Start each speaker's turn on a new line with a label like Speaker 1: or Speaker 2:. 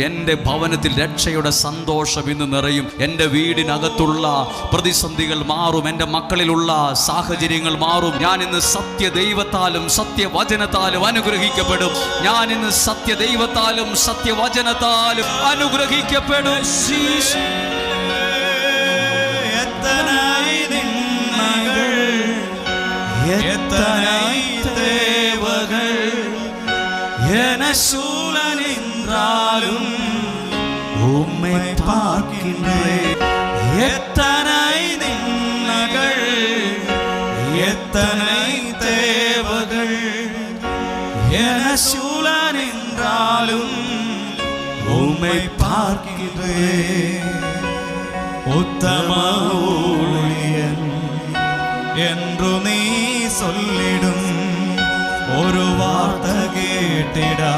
Speaker 1: എൻ്റെ ഭവനത്തിൽ രക്ഷയുടെ സന്തോഷം ഇന്ന് നിറയും. എൻ്റെ വീടിനകത്തുള്ള പ്രതിസന്ധികൾ മാറും. എൻ്റെ മക്കളിലുള്ള സാഹചര്യങ്ങൾ മാറും. ഞാൻ ഇന്ന് സത്യദൈവത്താലും സത്യവചനത്താലും അനുഗ്രഹിക്കപ്പെടും. ഞാൻ ഇന്ന് സത്യദൈവത്താലും സത്യവചനത്താലും അനുഗ്രഹിക്കപ്പെടും.
Speaker 2: சூழலின்றாலும் உம்மை பார்க்கின்றேன். எத்தனை நின்னகள், எத்தனை தேவகள், என சூழலின்றாலும் உம்மை பார்க்கின்றேன். உத்தம ஊழியன் என்று நீ சொல்லிடும் ஒரு வார்த்தை கேட்டிடா